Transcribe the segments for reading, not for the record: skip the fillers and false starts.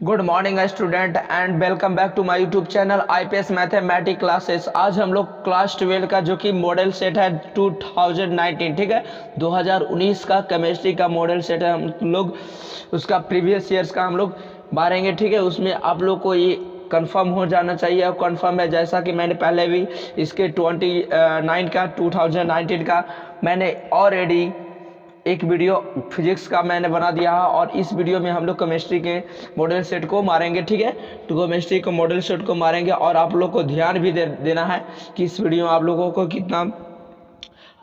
Good morning student and welcome back to my YouTube channel IPS mathematics classes. आज हम लोग class 12 का जो कि मॉडल सेट है 2019, ठीक है, 2019 का केमिस्ट्री का मॉडल सेट है। हम लोग उसका प्रीवियस ईयर्स का हम लोग मारेंगे, ठीक है। उसमें आप लोग को ये कंफर्म हो जाना चाहिए और कंफर्म है, जैसा कि मैंने पहले भी इसके 2019 का मैंने ऑलरेडी एक वीडियो फिजिक्स का मैंने बना दिया है और इस वीडियो में हम लोग केमिस्ट्री के मॉडल सेट को मारेंगे, ठीक है। तो केमिस्ट्री के मॉडल सेट को मारेंगे और आप लोग को ध्यान भी देना है कि इस वीडियो में आप लोगों को कितना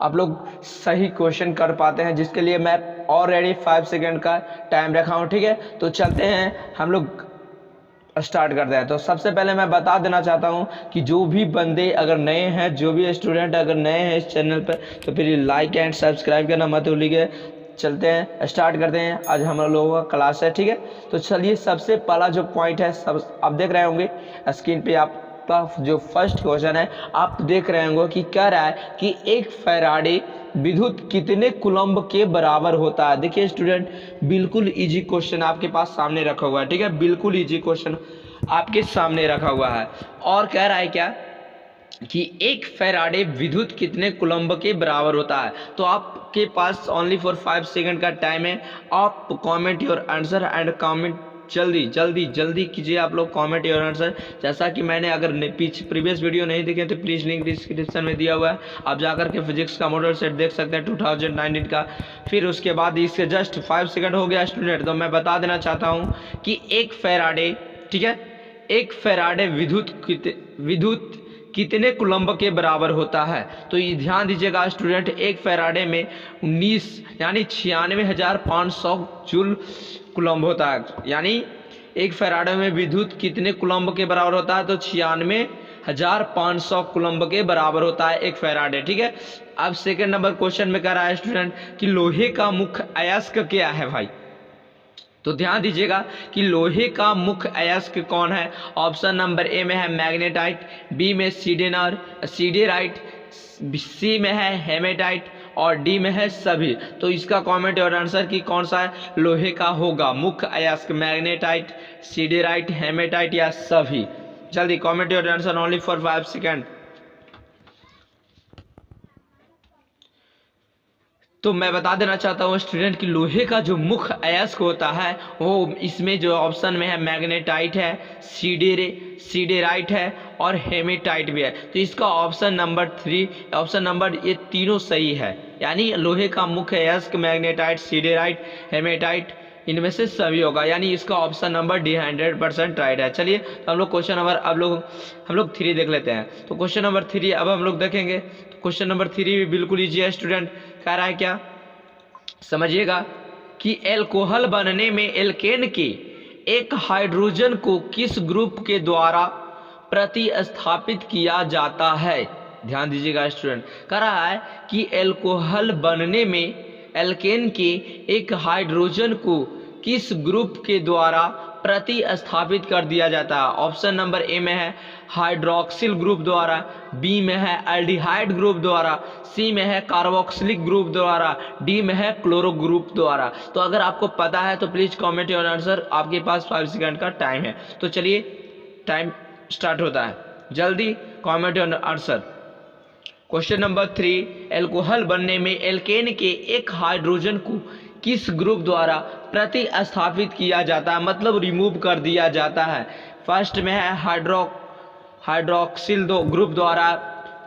आप लोग सही क्वेश्चन कर पाते हैं, जिसके लिए मैं ऑलरेडी 5 सेकंड का टाइम रखा हूँ, ठीक है। तो चलते हैं, हम लोग स्टार्ट करते हैं। तो सबसे पहले मैं बता देना चाहता हूं कि जो भी बंदे अगर नए हैं, जो भी स्टूडेंट अगर नए हैं इस चैनल पर, तो फिर लाइक एंड सब्सक्राइब करना मत भूलिए। चलते हैं, स्टार्ट करते हैं। आज हम लोगों का क्लास है, ठीक है। तो चलिए, सबसे पहला जो पॉइंट है, सब आप देख रहे होंगे स्क्रीन पे, आपका जो फर्स्ट क्वेश्चन है आप देख रहे होंगे कि कह रहा है कि एक फैराडे विद्युत कितने कूलम्ब के बराबर होता है। देखिए स्टूडेंट, बिल्कुल इजी क्वेश्चन आपके पास सामने रखा हुआ है, ठीक है। बिल्कुल इजी क्वेश्चन आपके सामने रखा हुआ है और कह रहा है क्या कि एक फैराडे विद्युत कितने कूलम्ब के बराबर होता है। तो आपके पास ओनली फॉर 5 सेकंड का टाइम है। आप comment your answer and comment जल्दी जल्दी जल्दी कीजिए आप लोग कमेंट योर आंसर। जैसा कि मैंने अगर प्रीवियस वीडियो नहीं देखे तो प्लीज़ लिंक डिस्क्रिप्शन में दिया हुआ है, आप जाकर के फिजिक्स का मॉडल सेट देख सकते हैं 2019 का। फिर उसके बाद इससे जस्ट 5 सेकंड हो गया स्टूडेंट। तो मैं बता देना चाहता हूँ कि एक फैराडे, ठीक है, एक फैराडे विद्युत कितने कूलम्ब के बराबर होता है। तो ये ध्यान दीजिएगा स्टूडेंट, एक फैराडे में 19 यानी 96,500 जूल कूलम्ब होता है। यानी एक फैराडे में विद्युत कितने कूलम्ब के बराबर होता है, तो 96,500 कूलम्ब के बराबर होता है एक फैराडे, ठीक है। अब सेकंड नंबर क्वेश्चन में कह रहा है स्टूडेंट कि लोहे का मुख्य अयस्क क्या है भाई। तो ध्यान दीजिएगा कि लोहे का मुख्य अयस्क कौन है। ऑप्शन नंबर ए में है मैग्नेटाइट, बी में सीडेराइट, सी में है हेमेटाइट और डी में है सभी। तो इसका कमेंट और आंसर कि कौन सा है लोहे का होगा मुख्य अयस्क, मैग्नेटाइट, सीडेराइट, हेमेटाइट या सभी। जल्दी कमेंट और आंसर ओनली फॉर 5 सेकेंड। तो मैं बता देना चाहता हूँ स्टूडेंट कि लोहे का जो मुख्य अयस्क होता है वो इसमें जो ऑप्शन में है मैग्नेटाइट है, सीडेराइट है और हेमेटाइट भी है। तो इसका ऑप्शन नंबर 3, ऑप्शन नंबर ये तीनों सही है। यानी लोहे का मुख्य अयस्क मैग्नेटाइट, सीडेराइट, हेमेटाइट, इनमें से सभी होगा। यानी इसका ऑप्शन नंबर डी 100% राइट है। चलिए, तो हम लोग क्वेश्चन नंबर हम लोग 3 देख लेते हैं। तो क्वेश्चन नंबर 3 अब हम लोग देखेंगे। तो क्वेश्चन नंबर 3 भी बिल्कुल ईजी है स्टूडेंट। कह रहा है क्या, समझिएगा कि एल्कोहल बनने में एल्केन के एक हाइड्रोजन को किस ग्रुप के द्वारा प्रतिस्थापित किया जाता है। ध्यान दीजिएगा स्टूडेंट, कह रहा है कि एल्कोहल बनने में एल्केन के एक हाइड्रोजन को किस ग्रुप के द्वारा प्रतिस्थापित कर दिया जाता है। ऑप्शन नंबर ए में है हाइड्रोक्सिल ग्रुप द्वारा, बी में है एल्डिहाइड ग्रुप द्वारा, सी में है कार्बोक्सिलिक ग्रुप द्वारा, डी में है क्लोरो ग्रुप द्वारा। तो अगर आपको पता है तो प्लीज कमेंट योर आंसर। आपके पास 5 सेकंड का टाइम है। तो चलिए, टाइम स्टार्ट होता है, जल्दी comment your answer. Question number 3, alcohol बनने में एल्केन के एक हाइड्रोजन को किस ग्रुप द्वारा प्रतिस्थापित किया जाता है, मतलब रिमूव कर दिया जाता है। फर्स्ट में है हाइड्रोक्सिल ग्रुप द्वारा,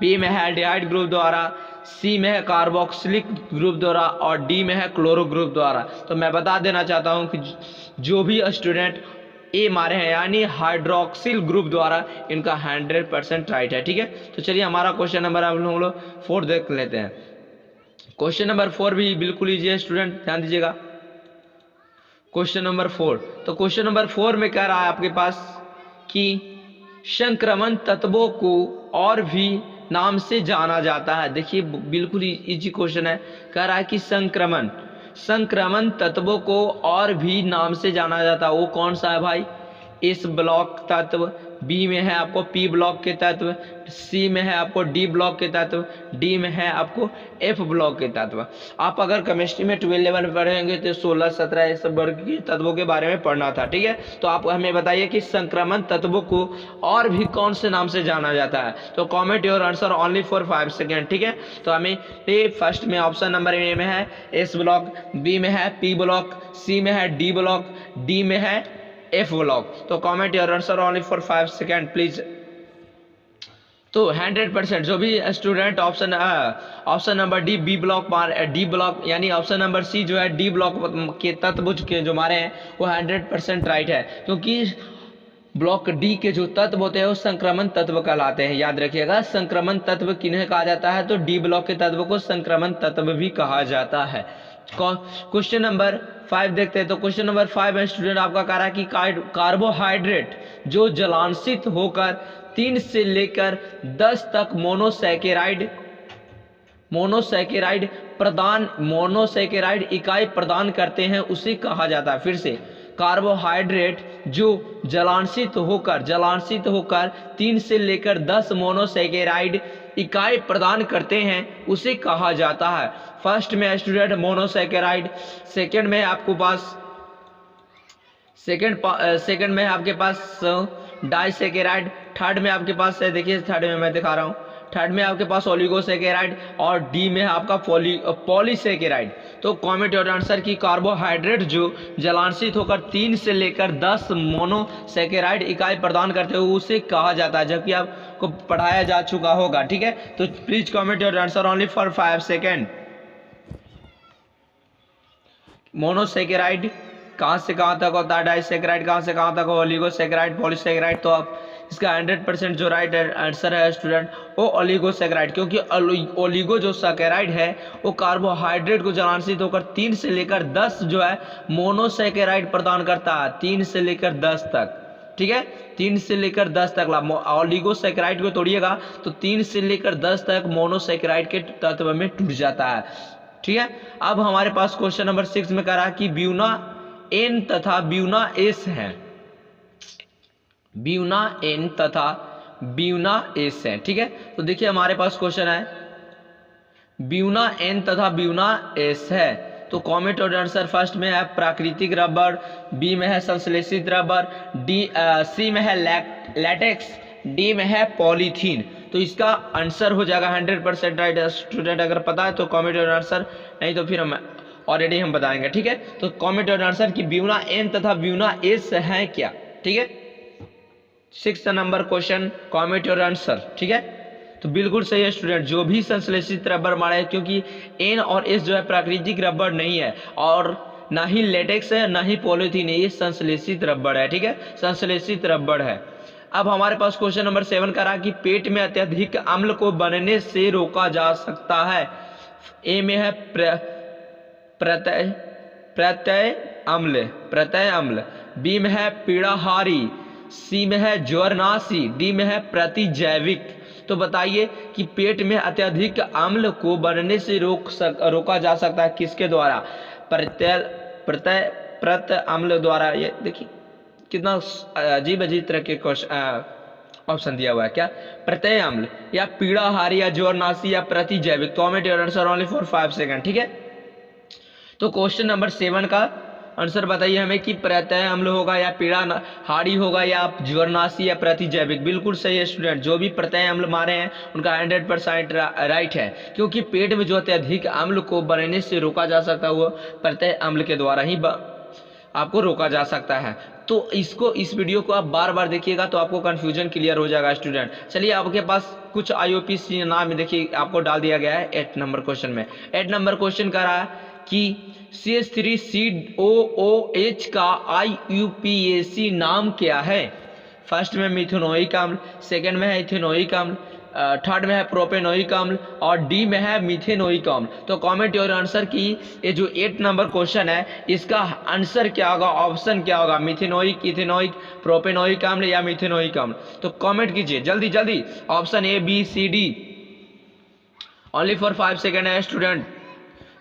बी में है एल्डिहाइड ग्रुप द्वारा, सी में है कार्बोक्सिलिक ग्रुप द्वारा और डी में है क्लोरो ग्रुप द्वारा। तो मैं बता देना चाहता हूं कि जो भी स्टूडेंट ए मारे हैं यानी हाइड्रोक्सिल ग्रुप द्वारा, इनका 100% राइट है, ठीक है। तो चलिए, हमारा क्वेश्चन नंबर हम लोग 4 देख लेते हैं। क्वेश्चन नंबर 4 भी बिल्कुल ईजी है स्टूडेंट, ध्यान दीजिएगा। क्वेश्चन नंबर 4, तो क्वेश्चन नंबर 4 में कह रहा है आपके पास कि संक्रमण तत्वों को और भी नाम से जाना जाता है। देखिए, बिल्कुल इजी क्वेश्चन है। कह रहा है कि संक्रमण तत्वों को और भी नाम से जाना जाता है। वो कौन सा है भाई, एस ब्लॉक तत्व, बी में है आपको पी ब्लॉक के तत्व, सी में है आपको डी ब्लॉक के तत्व, डी में है आपको एफ ब्लॉक के तत्व। आप अगर केमिस्ट्री में 12 लेवल में पढ़ेंगे तो 16, 17 ये सब वर्ग के तत्वों के बारे में पढ़ना था, ठीक है। तो आप हमें बताइए कि संक्रमण तत्वों को और भी कौन से नाम से जाना जाता है। तो comment your answer only for 5 second, ठीक है। तो हमें फर्स्ट में ऑप्शन नंबर ए में है एस ब्लॉक, बी में है पी ब्लॉक, सी में है डी ब्लॉक, डी में है एफ ब्लॉक। तो comment your answer only for 5 second please. तो 100% जो भी student option number D B block D block यानी ऑप्शन नंबर सी जो है डी ब्लॉक के तत्व के जो मारे हैं वो 100% राइट है, क्योंकि ब्लॉक डी के जो तत्व होते हैं वो संक्रमण तत्व कहलाते हैं। याद रखिएगा, संक्रमण तत्व किन्हें कहा जाता है, तो डी ब्लॉक के तत्व को संक्रमण तत्व भी कहा जाता है। क्वेश्चन नंबर 5 देखते हैं। तो क्वेश्चन नंबर 5 में स्टूडेंट आपका कह रहा है कि कार्बोहाइड्रेट जो जलांशित होकर 3 से लेकर 10 तक मोनोसैकेराइड इकाई प्रदान करते हैं उसे कहा जाता है। फिर से, कार्बोहाइड्रेट जो जलांशित होकर 3 से लेकर 10 मोनोसैकेराइड इकाई प्रदान करते हैं उसे कहा जाता है। फर्स्ट में स्टूडेंट मोनोसैकेराइड, सेकंड में आपके पास डाइसैकेराइड, थर्ड में आपके पास है, देखिए थर्ड में मैं दिखा रहा हूँ, थर्ड में आपके पास ओलिगोसैकेराइड और डी में आपका पॉलीसैकेराइड। तो कमेंट योर आंसर की कार्बोहाइड्रेट जो जलांशित होकर 3 से लेकर 10 मोनोसैकेराइड इकाई प्रदान करते हैं उसे कहा जाता है, जबकि आपको पढ़ाया जा चुका होगा, ठीक है। तो please comment your answer only for 5 second. Monosaccharide कहाँ से कहाँ तक होता है, डाइसैकेराइड कहाँ से कहाँ तक, ओलिगोसैकेराइड, पॉलीसैकेराइड। तो आप इसका 100% जो राइट आंसर है स्टूडेंट वो ओलिगोसैकेराइड, क्योंकि ओलिगो जो सैकेराइड है वो कार्बोहाइड्रेट को जलांशित होकर 3 से लेकर 10 जो है मोनोसैकेराइड प्रदान करता है, 3 से लेकर 10 तक, ठीक है। 3 से लेकर 10 तक ओलिगोसैकेराइड को तोड़िएगा तो 3 से लेकर 10 तक मोनोसैकेराइड के तत्व में टूट जाता है, ठीक है। अब हमारे पास क्वेश्चन नंबर 6 में कह रहा है कि ब्यूना एन तथा ब्यूना एस है, ब्यूना एन तथा ब्यूना एस है, ठीक है। तो देखिए हमारे पास क्वेश्चन है ब्यूना एन तथा ब्यूना एस है। तो कॉमेंट और आंसर फर्स्ट में है प्राकृतिक रबर, बी में है संश्लेषित रबर, सी में है लैटेक्स, डी में है पॉलीथीन। तो इसका आंसर हो जाएगा 100% राइट। स्टूडेंट अगर पता है तो कॉमेंट और आंसर, नहीं तो फिर हम ऑलरेडी हम बताएंगे, ठीक है। तो कॉमेंट और आंसर कि ब्यूना एन तथा ब्यूना एस है क्या, ठीक है। 6th नंबर क्वेश्चन कॉमेंट और आंसर, ठीक है। तो बिल्कुल सही है स्टूडेंट, जो भी संश्लेषित रबर मारे, क्योंकि एन और एस जो है प्राकृतिक रबर नहीं है और ना ही लेटेक्स है ना ही पॉलीथीन है, ये संश्लेषित रबर है, ठीक है, संश्लेषित रबर है। अब हमारे पास क्वेश्चन नंबर 7 का रहा कि पेट में अत्यधिक अम्ल को बनने से रोका जा सकता है। ए में है प्रत्यय अम्ल, बी में है पीड़ाहारी, सी में है ज्वरनाशी, डी में है प्रतिजैविक। तो बताइए कि पेट में अत्यधिक अम्ल को बनने से रोका जा सकता है किसके द्वारा, प्रत्यय अम्ल द्वारा। ये देखिए कितना अजीब तरह के ऑप्शन दिया हुआ है, क्या प्रत्यय अम्ल या पीड़ाहारी या ज्वरनाशी या प्रतिजैविक। Comment your answer only for 5 second, ठीक है। तो क्वेश्चन नंबर 7 का आंसर बताइए हमें कि प्रत्यय अम्ल होगा या पीड़ाहारी होगा या ज्वरनाशी या प्रतिजैविक। बिल्कुल सही है स्टूडेंट, जो भी प्रत्यय अम्ल मारे हैं उनका 100% राइट है, क्योंकि पेट में जो अत्यधिक अम्ल को बनने से रोका जा सकता है वो प्रत्यय अम्ल के द्वारा ही आपको रोका जा सकता है। तो इस वीडियो को आप बार बार देखिएगा तो आपको कंफ्यूजन क्लियर हो जाएगा स्टूडेंट। चलिए आपके पास कुछ IUPAC नाम देखिए आपको डाल दिया गया है 8 नंबर क्वेश्चन में। 8 नंबर क्वेश्चन कह रहा है कि CH3COOH का IUPAC नाम क्या है। फर्स्ट में मिथेनोइक अम्ल, सेकेंड में है इथेनोइक अम्ल, थर्ड में है प्रोपेनोइक अम्ल और डी में है मिथेनोइक अम्ल। तो कमेंट योर आंसर की ये जो 8 नंबर क्वेश्चन है इसका आंसर क्या होगा, ऑप्शन क्या होगा, मिथेनोइक, इथेनोइक, प्रोपेनोइक अम्ल या मिथेनोइक अम्ल। तो कमेंट कीजिए जल्दी जल्दी, option A B C D only for 5 second है स्टूडेंट।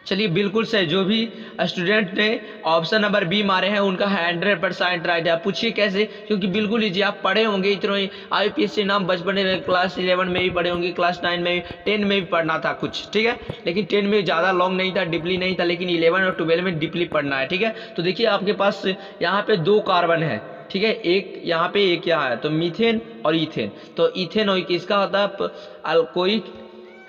चलिए बिल्कुल सही, जो भी स्टूडेंट ने ऑप्शन नंबर बी मारे हैं उनका 100% राइट है। आप पूछिए कैसे, क्योंकि बिल्कुल ईजी, आप पढ़े होंगे इतने IPSC नाम बचपन में क्लास 11 में भी पढ़े होंगे, क्लास 9 में 10 में भी पढ़ना था कुछ, ठीक है। लेकिन 10 में ज़्यादा लॉन्ग नहीं था, डीपली नहीं था, लेकिन 11 और 12 में डीपली पढ़ना है, ठीक है। तो देखिए आपके पास यहाँ पे 2 कार्बन है, ठीक है, एक यहाँ पे एक यहाँ है, तो मीथेन और इथेन। तो इथेनोइक इसका होता है अल्कोइक,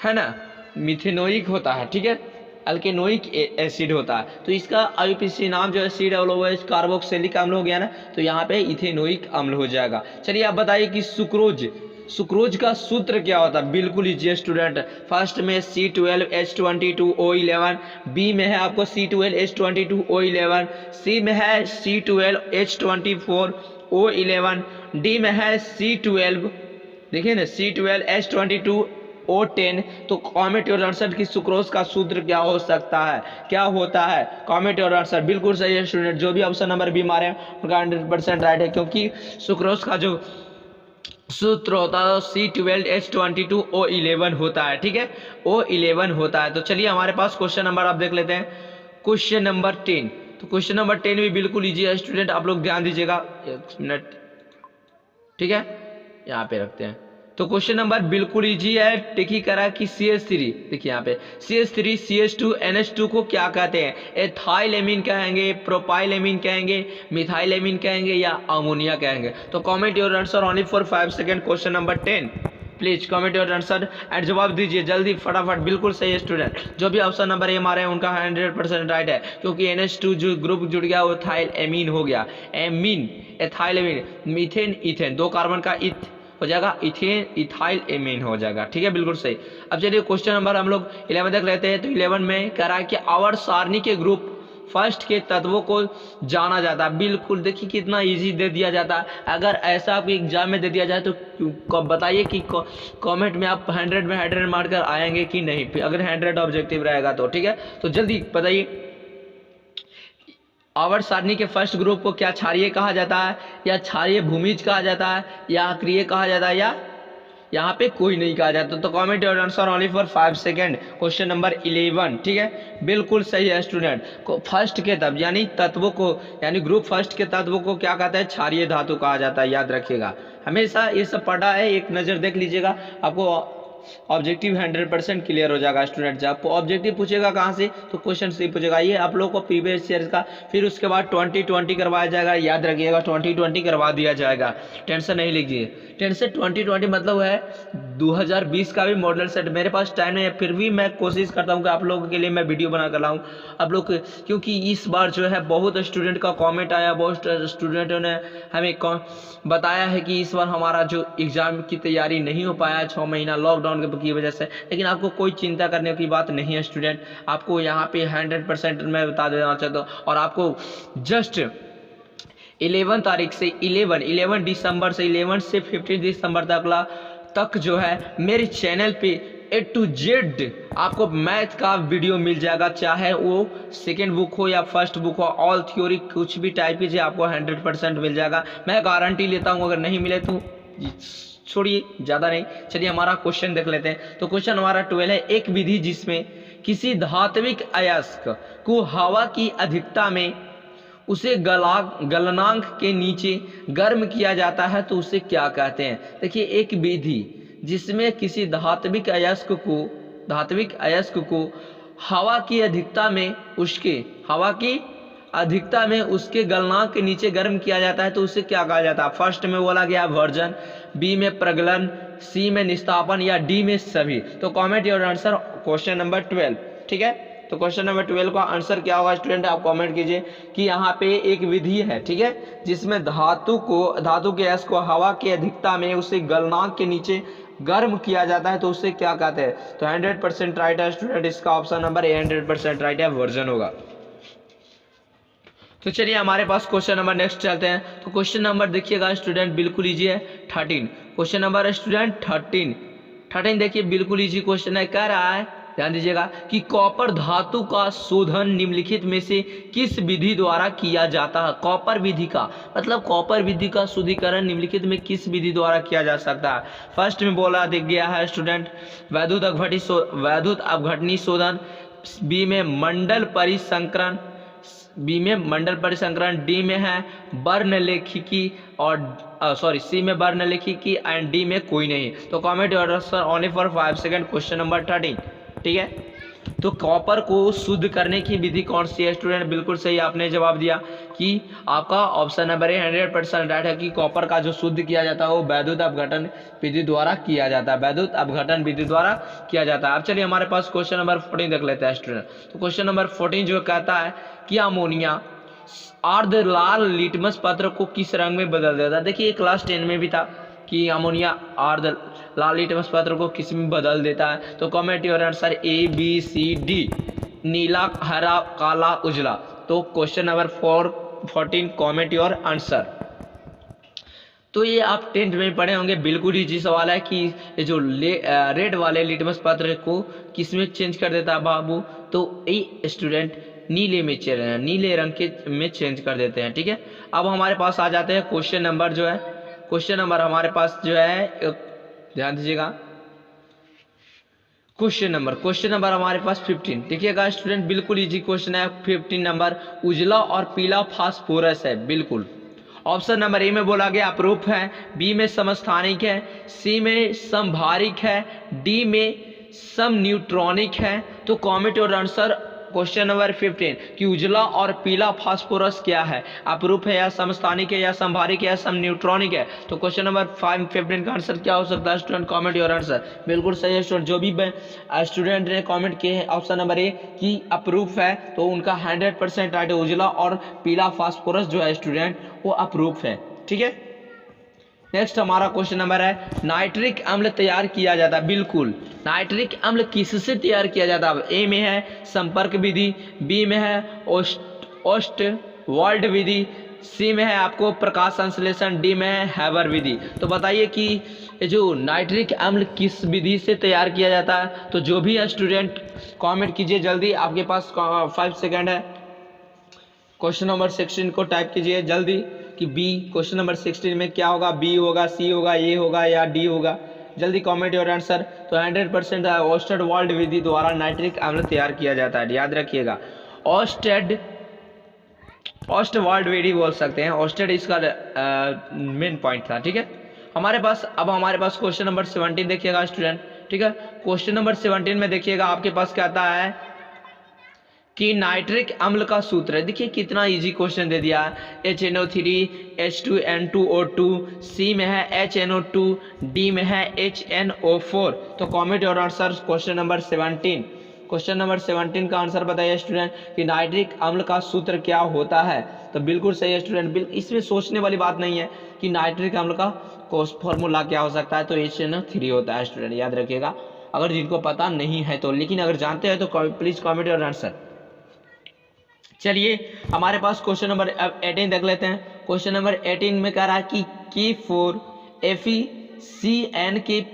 है ना, मिथेनोइक होता है, ठीक है, अल्केनोइक एसिड होता है। तो इसका IUPAC नाम जो एसिड है वो कार्बोक्सिलिक अम्ल हो गया ना, तो यहाँ पे इथेनोइक अम्ल हो जाएगा। चलिए आप बताइए कि सुक्रोज का सूत्र क्या होता है। बिल्कुल इजी स्टूडेंट, फर्स्ट में C12H22O11, बी में है आपको C12H22O11, सी में है C12H24O11, डी में है C12, देखिए ना, C12H22O10। तो कॉमेंट योर आंसर कि सुक्रोज का सूत्र क्या हो सकता है, क्या होता है, कॉमेंट योर आंसर। बिल्कुल सही है स्टूडेंट, जो भी ऑप्शन नंबर बी मारे हैं उनका 100% राइट है, क्योंकि सुक्रोज का जो सूत्र होता है C12H22O11 होता है, ठीक है, O11 होता है। तो चलिए हमारे पास क्वेश्चन नंबर आप देख लेते हैं, क्वेश्चन नंबर 10। तो क्वेश्चन नंबर 10 भी बिल्कुल ईजी है स्टूडेंट, आप लोग ध्यान दीजिएगा, एक मिनट, ठीक है, यहाँ पे रखते हैं। तो क्वेश्चन नंबर बिल्कुल इजी है, टिकी करा कि CH3, देखिए यहाँ पे CH3 CH2 NH2 को क्या कहते हैं, एथाइलेमिन कहेंगे, प्रोपाइलेमिन कहेंगे, मिथाइलेमिन कहेंगे या अमोनिया कहेंगे। तो comment your answer only for 5 second, question number 10, please comment your answer and जवाब दीजिए जल्दी फटाफट। बिल्कुल सही है स्टूडेंट, जो भी ऑप्शन नंबर ए मारे हैं उनका 100% राइट है, क्योंकि NH2 जो ग्रुप जुड़ गया वो थाइल एमीन हो गया, एमीन एथाइलेमिन, मीथेन इथेन, 2 कार्बन का इथ हो जाएगा, इथेन इथाइल एमीन हो जाएगा, ठीक है, बिल्कुल सही। अब चलिए क्वेश्चन नंबर हम लोग 11 तक लेते हैं। तो 11 में कह रहा है कि आवर्त सारणी के ग्रुप फर्स्ट के तत्वों को जाना जाता है। बिल्कुल देखिए कितना इजी दे दिया जाता है, अगर ऐसा आपको एग्जाम में दे दिया जाए तो बताइए कि कमेंट में आप 100 में 100 मारकर आएंगे कि नहीं, अगर 100 ऑब्जेक्टिव रहेगा तो, ठीक है। तो जल्दी बताइए, आवर्त सारणी के फर्स्ट ग्रुप को क्या क्षारीय कहा जाता है, या क्षारीय भूमिज कहा जाता है, या अक्रिय कहा जाता है, या यहाँ पे कोई नहीं कहा जाता। तो comment your answer only for 5 second, question number 11, ठीक है, बिल्कुल सही है स्टूडेंट। को फर्स्ट के तत्व यानी तत्वों को, यानी ग्रुप फर्स्ट के तत्वों को क्या कहता है, क्षारीय धातु कहा जाता है, याद रखिएगा, हमेशा ये सब पढ़ा है, एक नज़र देख लीजिएगा, आपको ऑब्जेक्टिव 100% क्लियर हो जाएगा स्टूडेंट। जब ऑब्जेक्टिव पूछेगा कहाँ से, तो क्वेश्चन से पूछेगा, ये आप लोगों को प्रीवियस ईयर का, फिर उसके बाद 2020 करवाया जाएगा, याद रखिएगा 2020 करवा दिया जाएगा, टेंशन नहीं लीजिए। टेंशन 2020 मतलब है 2020 का भी मॉडल सेट मेरे पास टाइम नहीं है, फिर भी मैं कोशिश करता हूँ कि आप लोगों के लिए मैं वीडियो बना कर लाऊँ आप लोग, क्योंकि इस बार जो है बहुत स्टूडेंट का कॉमेंट आया, बहुत स्टूडेंटों ने हमें बताया है कि इस बार हमारा जो एग्ज़ाम की तैयारी नहीं हो पाया 6 महीना लॉकडाउन की वजह से। लेकिन आपको कोई चिंता करने की बात नहीं है स्टूडेंट, आपको यहाँ पे 100% मैं बता देना चाहता हूँ, और आपको जस्ट 11 तारीख से 11 दिसंबर से 11 से 15 दिसंबर तक जो है मेरे चैनल पे A to Z आपको मैथ का वीडियो मिल जाएगा, चाहे वो सेकेंड बुक हो या फर्स्ट बुक हो, ऑल थ्योरी कुछ भी टाइप कीजिए आपको 100% मिल जाएगा, मैं गारंटी लेता हूँ। अगर नहीं मिले तो छोड़िए, ज़्यादा नहीं, चलिए हमारा क्वेश्चन देख लेते हैं। तो क्वेश्चन हमारा 12 है, एक विधि जिसमें किसी धात्विक अयस्क को हवा की अधिकता में उसे गलनांक के नीचे गर्म किया जाता है तो उसे क्या कहते हैं। देखिए एक विधि जिसमें किसी धात्विक अयस्क को हवा की अधिकता में उसके गलनांक के नीचे गर्म किया जाता है तो उसे क्या कहा जाता है। फर्स्ट में बोला गया वर्जन, बी में प्रगलन, सी में निस्तापन, या डी में सभी। तो comment your answer question number 12, ठीक है। तो क्वेश्चन नंबर 12 का आंसर क्या होगा स्टूडेंट, आप कमेंट कीजिए कि यहाँ पे एक विधि है, ठीक है, जिसमें धातु के अयस्क को हवा की अधिकता में उसे गलनांक के नीचे गर्म किया जाता है तो उसे क्या कहते हैं। तो 100% राइट है स्टूडेंट, इसका ऑप्शन नंबर ए 100% राइट है, वर्जन होगा। तो चलिए हमारे पास क्वेश्चन नंबर नेक्स्ट चलते हैं। तो क्वेश्चन नंबर देखिएगा स्टूडेंट, बिल्कुल इजी है, 13 क्वेश्चन नंबर स्टूडेंट 13 देखिए बिल्कुल इजी क्वेश्चन है। कह रहा है, ध्यान दीजिएगा, कि कॉपर धातु का शोधन निम्नलिखित में से किस विधि द्वारा किया जाता है। कॉपर विधि का मतलब कॉपर विधि का शुद्धिकरण निम्नलिखित में किस विधि द्वारा किया जा सकता है। फर्स्ट में बोला दिख गया है स्टूडेंट वैद्युत अपघटनी शोधन, बी में मंडल परिसंकरण, बी में मंडल परिसंकरण, डी में है वर्णलेखिकी और सी में वर्णलेखिकी एंड डी में कोई नहीं। तो comment your answer only for 5 second. Question number 13, ठीक है। तो कॉपर को शुद्ध करने की विधि कौन सी है स्टूडेंट? बिल्कुल सही आपने जवाब दिया कि आपका ऑप्शन नंबर 100% राइट है कि कॉपर का जो शुद्ध किया जाता है वो वैद्युत अपघटन विधि द्वारा किया जाता है, वैद्युत अपघटन विधि द्वारा किया जाता है। अब चलिए हमारे पास क्वेश्चन नंबर 14 देख लेते हैं स्टूडेंट। तो क्वेश्चन नंबर 14 जो कहता है कि अमोनिया अर्ध लाल लिटमस पत्र को किस रंग में बदल देता है? देखिए क्लास 10 में भी था कि अमोनिया अर्ध लाल लिटमस पत्र को किस में बदल देता है। तो कमेंट योर आंसर ABCD, नीला, हरा, काला, उजला। तो question number 14 comment your answer. तो ये आप 10th में पढ़े होंगे, बिल्कुल इजी सवाल है कि ये जो रेड वाले लिटमस पत्र को किस में चेंज कर देता है बाबू? तो ये स्टूडेंट नीले में नीले रंग के में चेंज कर देते हैं, ठीक है। अब हमारे पास आ जाते हैं क्वेश्चन नंबर जो है, क्वेश्चन नंबर हमारे पास जो है ध्यान दीजिएगा, क्वेश्चन नंबर हमारे पास 15। देखिएगा स्टूडेंट बिल्कुल इजी क्वेश्चन है 15 नंबर। उजला और पीला फास्फोरस है, बिल्कुल। ऑप्शन नंबर ए में बोला गया अपरूप है, बी में समस्थानिक है, सी में समभारिक है, डी में सम न्यूट्रॉनिक है। तो comment your answer question number 15 कि उजला और पीला फास्फोरस क्या है? अपरूप है या समस्थानिक है या समभारिक है या सम न्यूट्रॉनिक है? तो क्वेश्चन नंबर 15 का आंसर क्या हो सकता है स्टूडेंट? Comment your answer. बिल्कुल सही है स्टूडेंट। जो भी स्टूडेंट ने कमेंट किए हैं ऑप्शन नंबर ए कि अपरूप है तो उनका 100% राइट है। उजला और पीला फास्फोरस जो है स्टूडेंट वो अपरूप है, ठीक है। नेक्स्ट हमारा क्वेश्चन नंबर है नाइट्रिक अम्ल तैयार किया जाता है, बिल्कुल। नाइट्रिक अम्ल किससे तैयार किया जाता है? ए में है संपर्क विधि, बी में है ओस्टवाल्ड विधि, सी में है आपको प्रकाश संश्लेषण, डी में है हैबर विधि। तो बताइए कि ये जो नाइट्रिक अम्ल किस विधि से तैयार किया जाता है? तो जो भी स्टूडेंट कमेंट कीजिए जल्दी, आपके पास 5 सेकंड है। क्वेश्चन नंबर 16 को टाइप कीजिए जल्दी कि बी, क्वेश्चन नंबर 16 में क्या होगा? बी होगा, सी होगा, ए होगा या डी होगा? जल्दी कमेंट योर आंसर। तो 100% ओस्टवाल्ड विधि द्वारा नाइट्रिक अम्ल तैयार किया जाता है, याद रखिएगा। ओस्टवाल्ड विधि बोल सकते हैं, ओस्टेड इसका मेन पॉइंट था, ठीक है। हमारे पास क्वेश्चन नंबर 17 देखिएगा स्टूडेंट, ठीक है। क्वेश्चन नंबर 17 में देखिएगा आपके पास क्या आता है कि नाइट्रिक अम्ल का सूत्र है। देखिए कितना इजी क्वेश्चन दे दिया है। HNO3 H2N2O2, सी में है HNO2, डी में है HNO4। तो comment your answer question number 17। Question number 17 का आंसर बताइए स्टूडेंट कि नाइट्रिक अम्ल का सूत्र क्या होता है? तो बिल्कुल सही है स्टूडेंट, इसमें सोचने वाली बात नहीं है कि नाइट्रिक अम्ल का फॉर्मूला क्या हो सकता है। तो HNO3 होता है स्टूडेंट, याद रखिएगा। अगर जिनको पता नहीं है तो, लेकिन अगर जानते हैं तो प्लीज कमेंट योर आंसर। चलिए हमारे पास क्वेश्चन नंबर 18 देख लेते हैं। क्वेश्चन नंबर 18 में कह रहा है कि K4FeCN के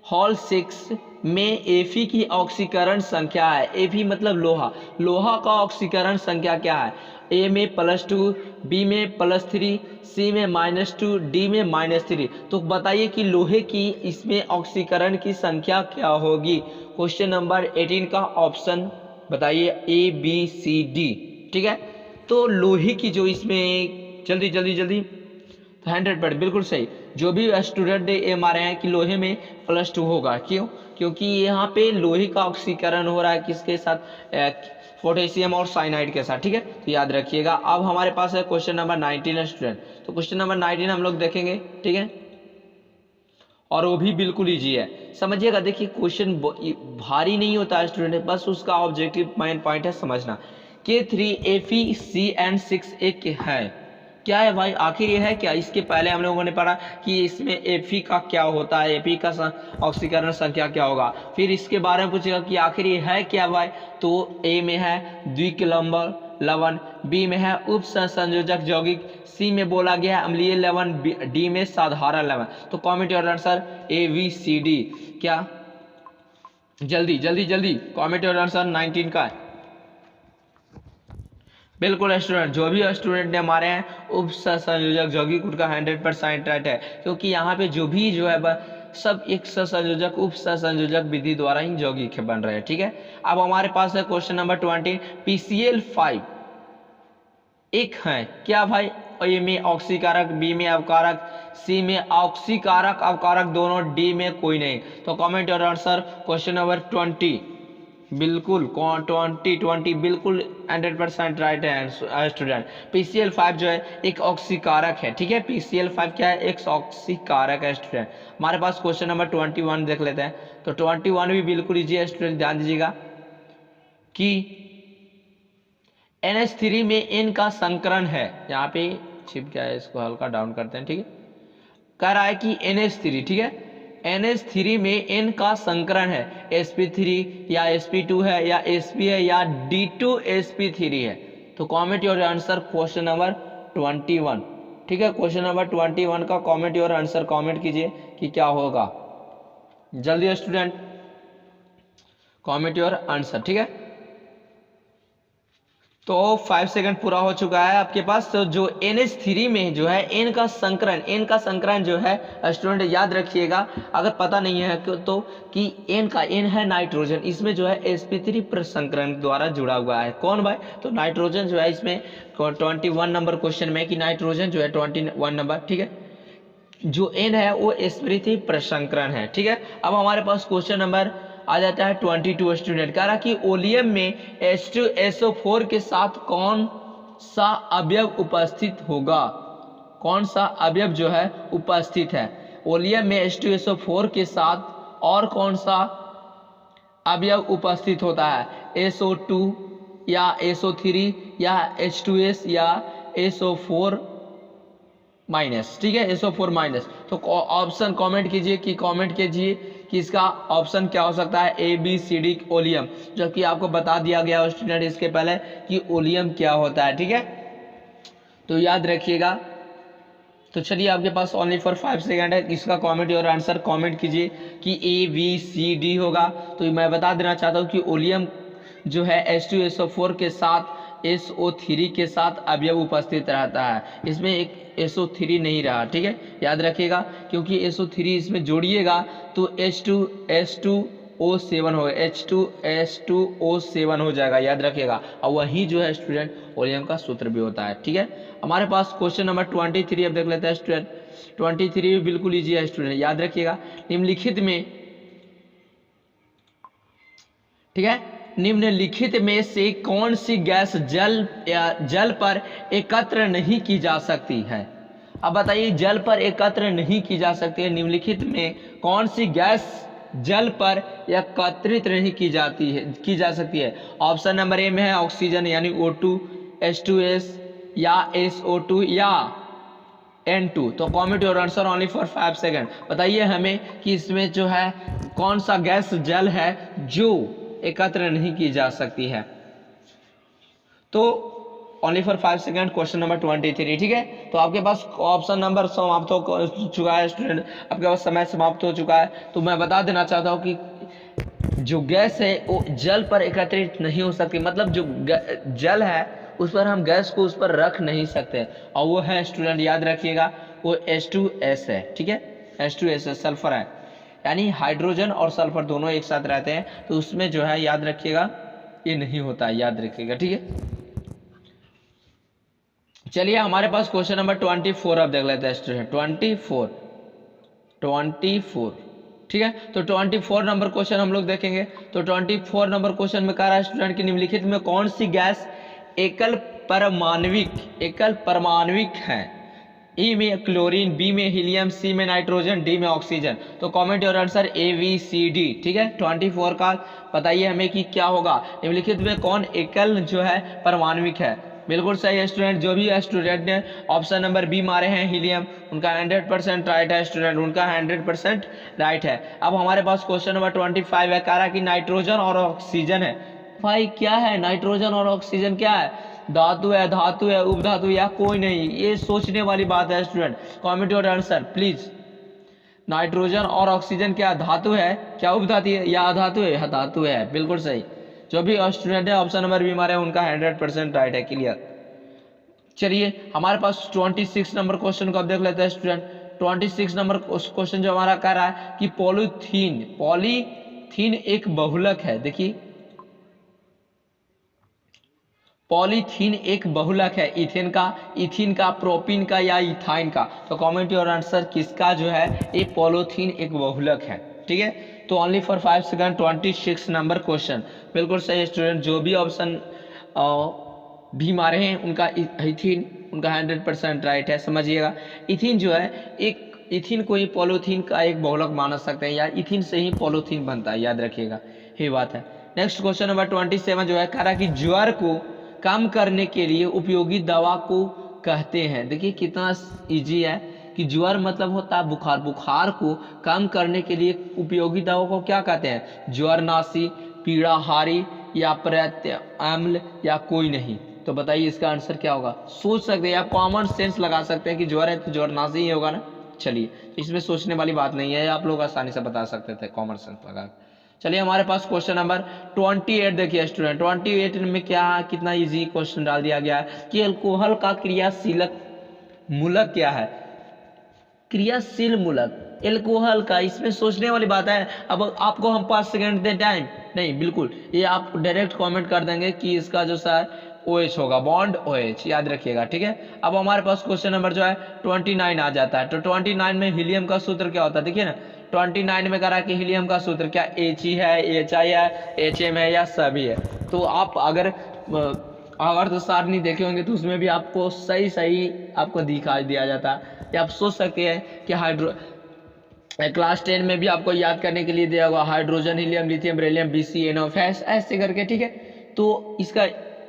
होल 6 में Fe की ऑक्सीकरण संख्या है। Fe मतलब लोहा का ऑक्सीकरण संख्या क्या है? ए में +2, बी में +3, सी में -2, डी में -3। तो बताइए कि लोहे की इसमें ऑक्सीकरण की संख्या क्या होगी? क्वेश्चन नंबर 18 का ऑप्शन बताइए ABCD, ठीक है। तो लोहे की जो इसमें जल्दी 100% बिल्कुल सही। जो भी स्टूडेंट ने ये मारे हैं कि लोहे में +2 होगा, क्यों? क्योंकि यहाँ पे लोहे का ऑक्सीकरण हो रहा है किसके साथ? पोटेशियम और साइनाइड के साथ, ठीक है। तो याद रखिएगा। अब हमारे पास है क्वेश्चन नंबर 19 स्टूडेंट। तो क्वेश्चन नंबर 19 हम लोग देखेंगे, ठीक है, और वो भी बिल्कुल ईजी है, समझिएगा। देखिए क्वेश्चन भारी नहीं होता है स्टूडेंट, बस उसका ऑब्जेक्टिव मेन पॉइंट है समझना। K3FeCN6 एक है, क्या है भाई? आखिर ये है क्या? इसके पहले हम लोगों ने पढ़ा कि इसमें Fe का क्या होता है, Fe का ऑक्सीकरण संख्या क्या होगा। फिर इसके बारे में पूछेगा कि आखिर ये है क्या भाई? तो ए में है द्विकेंद्रक लवण, बी में है उप संयोजक यौगिक, सी में बोला गया है अम्लीय लवण, डी में साधारण लवण। तो कमेंट योर आंसर ABCD। क्या? जल्दी कमेंट योर आंसर 19 का है। बिल्कुल स्टूडेंट, जो भी स्टूडेंट ने हमारे हैं उप संयोजक यौगिक उनका 100% राइट है, क्योंकि यहाँ पे जो है सब एक सहसंयोजक उप सहसंयोजक विधि द्वारा ही यौगिक बन रहे हैं। ठीक है, अब हमारे पास है क्वेश्चन नंबर 20, PCl5 एक है क्या भाई, ए में ऑक्सीकारक, बी में अवकारक, सी में ऑक्सीकारक अवकारक दोनों, डी में कोई नहीं। तो comment your answer question number 20। बिल्कुल 20 बिल्कुल 100% राइट है स्टूडेंट। PCl5 जो है एक ऑक्सीकारक है। ठीक है, PCl5 क्या है, एक ऑक्सीकारक है स्टूडेंट। हमारे पास क्वेश्चन नंबर 21 देख लेते हैं। तो 21 भी बिल्कुल इजी है स्टूडेंट, ध्यान दीजिएगा कि NH3 में N का संकरण है। यहाँ पे छिप गया है, इसको हल्का डाउन करते हैं। ठीक है, कह रहा है कि NH3, ठीक है, NH3 में N का संकरण है, sp3 या sp2 है या sp है या D2sp3 है। तो comment your answer question number 21। ठीक है, क्वेश्चन नंबर 21 का कमेंट योर आंसर कमेंट कीजिए कि क्या होगा, जल्दी स्टूडेंट कमेंट योर आंसर। ठीक है, तो 5 सेकंड पूरा हो चुका है आपके पास। तो जो NH3 में जो है N का संकरण जो है स्टूडेंट याद रखिएगा, अगर पता नहीं है तो कि N है नाइट्रोजन, इसमें जो है sp3 प्रसंकरण द्वारा जुड़ा हुआ है। कौन भाई, तो नाइट्रोजन जो है इसमें 21 नंबर क्वेश्चन में कि नाइट्रोजन जो है 21 नंबर। ठीक है, जो N है वो sp3 प्रसंकरण है। ठीक है, अब हमारे पास क्वेश्चन नंबर आ जाता है 22 स्टूडेंट। कह रहा कि ओलियम में H2SO4 के साथ कौन सा अवयव उपस्थित होगा, कौन सा अवयव जो है उपस्थित है। ओलियम में H2SO4 के साथ और कौन सा अवयव उपस्थित होता है, SO2 या SO3 या H2S या SO4 माइनस। ठीक है, SO4 माइनस। तो ऑप्शन कमेंट कीजिए कि इसका ऑप्शन क्या हो सकता है, ABCD ओलियम, जबकि आपको बता दिया गया स्टूडेंट इसके पहले कि ओलियम क्या होता है। ठीक है, तो याद रखिएगा। तो चलिए आपके पास ओनली फॉर 5 सेकंड है, इसका कमेंट और आंसर कमेंट कीजिए कि ABCD होगा। तो मैं बता देना चाहता हूँ कि ओलियम जो है H2SO4 के साथ SO3 के साथ अवयव उपस्थित रहता है, इसमें एक SO3 नहीं रहा। ठीक है, याद रखिएगा, क्योंकि SO3 इसमें जोड़िएगा तो H2O7 होगा, H2O7 हो जाएगा, याद रखिएगा। और वही जो है स्टूडेंट ओलियम का सूत्र भी होता है। ठीक है, हमारे पास क्वेश्चन नंबर 23 अब देख लेते हैं स्टूडेंट। 23 बिल्कुल ईजी है स्टूडेंट, याद रखिएगा। निम्नलिखित में, ठीक है, निम्नलिखित में से कौन सी गैस जल पर एकत्र नहीं की जा सकती है। अब बताइए, जल पर एकत्र नहीं की जा सकती है, निम्नलिखित में कौन सी गैस जल पर एकत्रित नहीं की जा सकती है। ऑप्शन नंबर ए में है ऑक्सीजन यानी O2, H2S या SO2 या N2। तो comment your answer only for 5 second. बताइए हमें कि इसमें जो है कौन सा गैस जल है जो एकत्र नहीं की जा सकती है। तो only for 5 second, question number 23। ठीक है, तो आपके पास ऑप्शन नंबर समाप्त हो चुका है स्टूडेंट, आपके पास समय समाप्त हो चुका है। तो मैं बता देना चाहता हूँ कि जो गैस है वो जल पर एकत्रित नहीं हो सकती, मतलब जो जल है उस पर हम गैस को उस पर रख नहीं सकते, और वो है स्टूडेंट याद रखिएगा, वो H2S है। ठीक है, H2S सल्फर है, यानी हाइड्रोजन और सल्फर दोनों एक साथ रहते हैं, तो उसमें जो है याद रखिएगा ये नहीं होता है, याद रखिएगा। ठीक है, चलिए हमारे पास क्वेश्चन नंबर 24 अब देख लेते हैं स्टूडेंट। 24 ठीक है, तो 24 नंबर क्वेश्चन हम लोग देखेंगे। तो 24 नंबर क्वेश्चन में कह रहा है स्टूडेंट कि निम्नलिखित में कौन सी गैस एकल परमाणविक है। ई में क्लोरीन, बी में हीलियम, सी में नाइट्रोजन, डी में ऑक्सीजन। तो कमेंट योर आंसर ABCD। ठीक है, 24 का बताइए हमें कि क्या होगा, निम्नलिखित में कौन एकल जो है परमाणविक है। बिल्कुल सही है स्टूडेंट, जो भी स्टूडेंट ने ऑप्शन नंबर बी मारे हैं हीलियम, उनका 100% राइट है स्टूडेंट, उनका 100% राइट है। अब हमारे पास क्वेश्चन नंबर 25 है, कह रहा कि नाइट्रोजन और ऑक्सीजन है। भाई क्या है नाइट्रोजन और ऑक्सीजन, क्या है, धातु है, उपधातु या कोई नहीं, ये सोचने वाली बात है student. Comment your answer please. Nitrogen और ऑक्सीजन क्या धातु है, क्या उपधातु है या अधातु है, धातु है, बिल्कुल सही। जो भी स्टूडेंट है ऑप्शन नंबर बी मारे उनका 100% राइट है, क्लियर। चलिए हमारे पास 26 नंबर क्वेश्चन को अब देख लेते हैं स्टूडेंट। 26 नंबर क्वेश्चन जो हमारा कह रहा है कि पॉलीथीन एक बहुलक है। देखिए पॉलीथीन एक बहुलक है, इथीन का, प्रोपीन का या इथाइन का। तो कमेंट योर आंसर, किसका जो है ये पॉलीथीन एक बहुलक है। ठीक है, तो only for 5 second. 26 number question बिल्कुल सही स्टूडेंट। जो भी ऑप्शन भी मारे हैं उनका इथीन उनका 100% राइट है। समझिएगा इथीन जो है एक इथीन को ही पॉलीथीन का एक बहुलक माना सकते हैं, या इथीन से ही पॉलीथीन बनता है, याद रखिएगा ये बात है। नेक्स्ट क्वेश्चन नंबर 27 जो है कह रहा है कि ज्वर को कम करने के लिए उपयोगी दवा को कहते हैं। देखिए कितना इजी है कि ज्वर मतलब होता है बुखार, बुखार को कम करने के लिए उपयोगी दवा को क्या कहते हैं? ज्वरनाशी, पीड़ाहारी या प्रत्याम्ल या कोई नहीं। तो बताइए इसका आंसर क्या होगा? सोच सकते हैं, आप कॉमन सेंस लगा सकते हैं कि ज्वर है तो ज्वरनाशी ही होगा ना। चलिए तो इसमें सोचने वाली बात नहीं है, आप लोग आसानी से बता सकते थे कॉमन सेंस लगा। चलिए हमारे पास क्वेश्चन नंबर 28 देखिए स्टूडेंट। 28 में क्या कितना इजी क्वेश्चन डाल दिया गया है कि अल्कोहल का क्रियाशीलक मूलक क्या है? क्रियाशील मूलक एल्कोहल का, इसमें सोचने वाली बात है। अब आपको हम 5 सेकंड दें टाइम? नहीं, बिल्कुल ये आप डायरेक्ट कमेंट कर देंगे कि इसका जो सर OH होगा, बॉन्ड OH, याद रखिएगा। ठीक है, अब हमारे पास क्वेश्चन नंबर जो है 29 आ जाता है। तो 29 में हीलियम का सूत्र क्या होता है? देखिए ना 29 में कह रहा है कि हीलियम का सूत्र क्या He है, HI है, HM है या सभी है। तो आप अगर तो सारणी देखे होंगे तो उसमें भी आपको सही आपको दिखाई दिया जाता है। या आप सोच सकते हैं कि क्लास 10 में भी आपको याद करने के लिए दिया होगा hydrogen, helium, lithium, beryllium, BC, NO, ऐसे करके। ठीक है, तो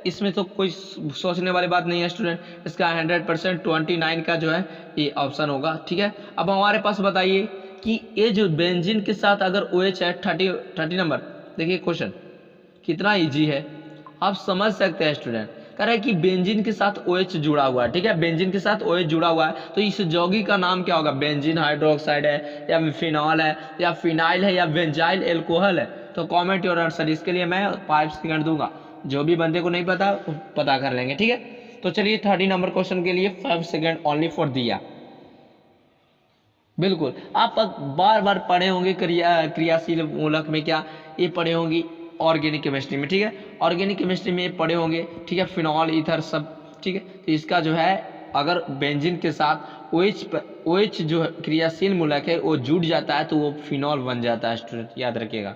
इसमें तो कोई सोचने वाली बात नहीं है स्टूडेंट। इसका 100% 29 का जो है ये ऑप्शन होगा। ठीक है, अब हमारे पास बताइए कि ये जो बेंजीन के साथ अगर OH है 30 नंबर। देखिए क्वेश्चन कितना इजी है, आप समझ सकते हैं स्टूडेंट। कह रहा है कि बेंजीन के साथ OH जुड़ा हुआ है। ठीक है, बेंजीन के साथ OH जुड़ा हुआ है तो इस यौगिक का नाम क्या होगा? बेंजीन हाइड्रोक्साइड है या फिनॉल है या फिनाइल है या बेंजाइल एल्कोहल है। तो कमेंट योर आंसर। इसके लिए मैं 5 सेकंड दूंगा, जो भी बंदे को नहीं पता वो पता कर लेंगे। ठीक है, तो चलिए 30 नंबर क्वेश्चन के लिए 5 सेकंड ओनली फॉर दिया। बिल्कुल आप बार बार पढ़े होंगे क्रियाशील मूलक में क्या ये पढ़े होंगे ऑर्गेनिक केमिस्ट्री में। ठीक है, ऑर्गेनिक केमिस्ट्री में पढ़े होंगे। ठीक है, फिनॉल, ईथर सब। ठीक है, तो इसका जो है अगर बेंजीन के साथ OH जो क्रियाशील मूलक है वो जुड़ जाता है तो वो फिनॉल बन जाता है स्टूडेंट, याद रखिएगा।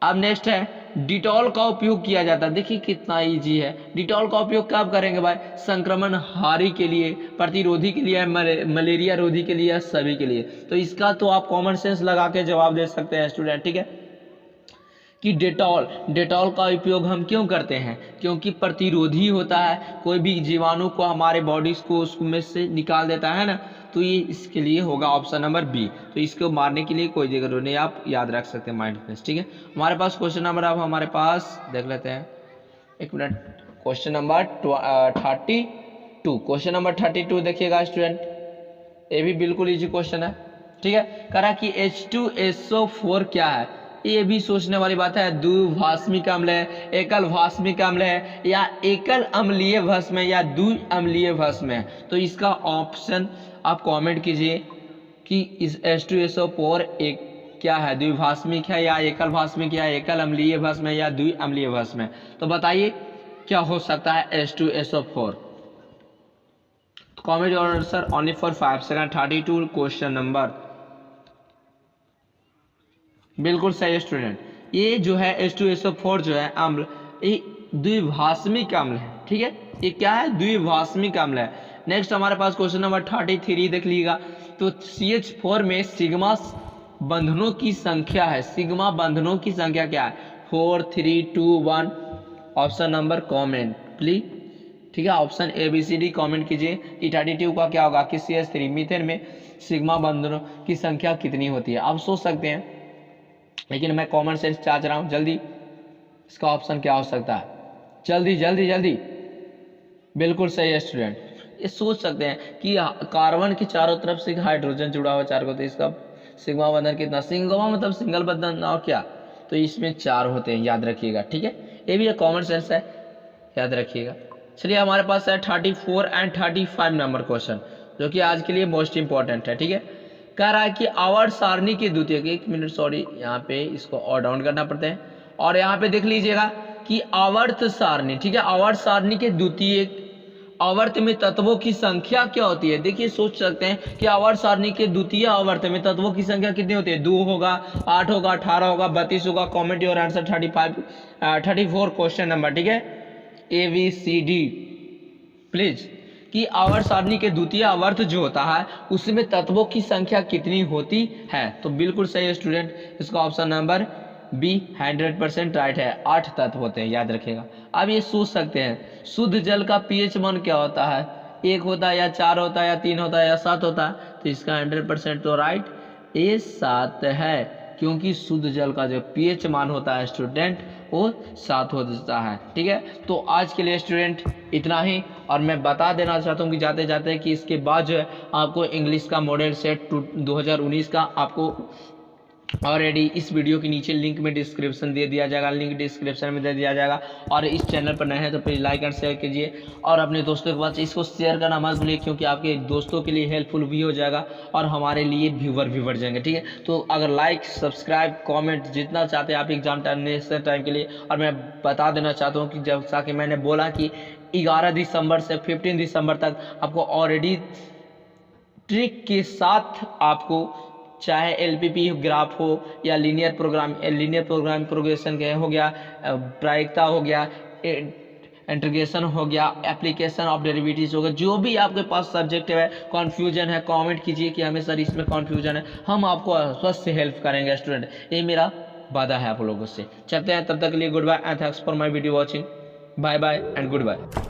अब नेक्स्ट है डिटॉल का उपयोग किया जाता है। देखिए कितना इजी है। डिटॉल का उपयोग कब करेंगे भाई? संक्रमण हारी के लिए, प्रतिरोधी के लिए, मलेरिया रोधी के लिए, सभी के लिए। तो इसका तो आप कॉमन सेंस लगा के जवाब दे सकते हैं स्टूडेंट। ठीक है, कि डेटॉल का उपयोग हम क्यों करते हैं? क्योंकि प्रतिरोधी होता है, कोई भी जीवाणु को हमारे बॉडीज को उसमें से निकाल देता है ना। तो ये इसके लिए होगा ऑप्शन नंबर बी। तो इसको मारने के लिए कोई जरूरत नहीं, आप याद रख सकते हैं माइंड में। ठीक है, हमारे पास क्वेश्चन नंबर अब हमारे पास देख लेते हैं, एक minute. Question number 32। Question number 32 देखिएगा स्टूडेंट, ये भी बिल्कुल इजी क्वेश्चन है। ठीक है, कह रहा कि H2SO4 क्या है? ये भी सोचने वाली बात है। द्विभाषमिक अम्ल है, एकल भाषमिक अम्ल है या एकल अम्लीय भस्म है या द्विअम्लीय भस्म है। तो इसका ऑप्शन आप कमेंट कीजिए कि इस H2SO4 एक क्या है? द्विभाषमिक है या एकल भाषमिक या एकल अम्लीय भस्म है या द्विअम्लीय भस्म है। तो बताइए क्या हो सकता है H2SO4? Comment your answer only for 5 second. 32 question number बिल्कुल सही स्टूडेंट। ये जो है H2SO4 जो है अम्ल, ये द्विभाषमिक अम्ल है। ठीक है, ये क्या है? द्विभाषमिक अम्ल है। नेक्स्ट हमारे पास क्वेश्चन नंबर 33 देख लीजिएगा। तो CH4 में सिग्मा बंधनों की संख्या है। सिग्मा बंधनों की संख्या क्या है? 4 3 2 1। Option number comment please. ठीक है, ऑप्शन ABCD कमेंट कीजिए कि 32 का क्या होगा कि CH3 मीथेन में सिग्मा बंधनों की संख्या कितनी होती है। आप सोच सकते हैं, लेकिन मैं कॉमन सेंस चाह रहा हूं। जल्दी इसका ऑप्शन क्या हो सकता है? जल्दी जल्दी जल्दी। बिल्कुल सही है स्टूडेंट। ये सोच सकते हैं कि कार्बन की चारों तरफ से हाइड्रोजन जुड़ा हुआ 4 को, तो इसका सिग्मा बंधन कितना? सिग्मा मतलब सिंगल बंधन और क्या, तो इसमें 4 होते हैं, याद रखिएगा। ठीक है, ये भी एक कॉमन सेंस है, याद रखिएगा। चलिए हमारे पास है 34 एंड 35 नंबर क्वेश्चन। जो कि आज के लिए मोस्ट इंपॉर्टेंट है। ठीक है, कह रहा है कि आवर्त सारणी के द्वितीय, एक मिनट सॉरी, यहाँ पे इसको और डाउन करना पड़ता है, और यहाँ पे देख लीजिएगा कि आवर्त सारणी, ठीक है, आवर्त सारणी के द्वितीय आवर्त में तत्वों की संख्या क्या होती है। देखिए सोच सकते हैं कि आवर्त सारणी के द्वितीय आवर्त में तत्वों की संख्या कितनी होती है, 2 होगा, 8 होगा, 18 होगा, 32 होगा। Comment your answer 34 question number. ठीक है, ABCD प्लीज, कि आवर्त सारणी के द्वितीय आवर्त जो होता है उसमें तत्वों की संख्या कितनी होती है। तो बिल्कुल सही है स्टूडेंट, इसका ऑप्शन नंबर बी 100% राइट है। 8 तत्व होते हैं, याद रखिएगा। अब ये सोच सकते हैं शुद्ध जल का pH मान क्या होता है, 1 होता है या 4 होता है या 3 होता है या 7 होता है। तो इसका 100% तो राइट ये 7 है, क्योंकि शुद्ध जल का जो pH मान होता है स्टूडेंट वो 7 होता है। ठीक है, तो आज के लिए स्टूडेंट इतना ही। और मैं बता देना चाहता हूँ कि जाते जाते कि इसके बाद जो है आपको इंग्लिश का मॉडल सेट 2019 का आपको ऑलरेडी इस वीडियो के नीचे लिंक में डिस्क्रिप्शन दे दिया जाएगा, लिंक डिस्क्रिप्शन में दे दिया जाएगा। और इस चैनल पर नए हैं तो प्लीज़ लाइक एंड शेयर कीजिए, और अपने दोस्तों के पास इसको शेयर करना मत भूलिए, क्योंकि आपके दोस्तों के लिए हेल्पफुल भी हो जाएगा और हमारे लिए व्यूवर भी बढ़ जाएंगे। ठीक है, तो अगर लाइक, सब्सक्राइब, कॉमेंट जितना चाहते हैं आप एग्जाम टाइम के लिए। और मैं बता देना चाहता हूँ कि जब सा कि मैंने बोला कि 11 दिसंबर से 15 दिसंबर तक आपको ऑलरेडी ट्रिक के साथ आपको चाहे LPP ग्राफ हो या लीनियर प्रोग्राम प्रोग्रेशन के हो गया, प्रायिकता हो गया, इंटीग्रेशन हो गया, एप्लीकेशन ऑफ डेरिवेटिव्स हो गया, जो भी आपके पास सब्जेक्ट है, कन्फ्यूजन है, कमेंट कीजिए कि हमें सर इसमें कन्फ्यूजन है, हम आपको स्वस्थ हेल्प करेंगे स्टूडेंट, ये मेरा वादा है आप लोगों से। चलते हैं, तब तक के लिए goodbye and thanks for my video watching. Bye bye and good bye.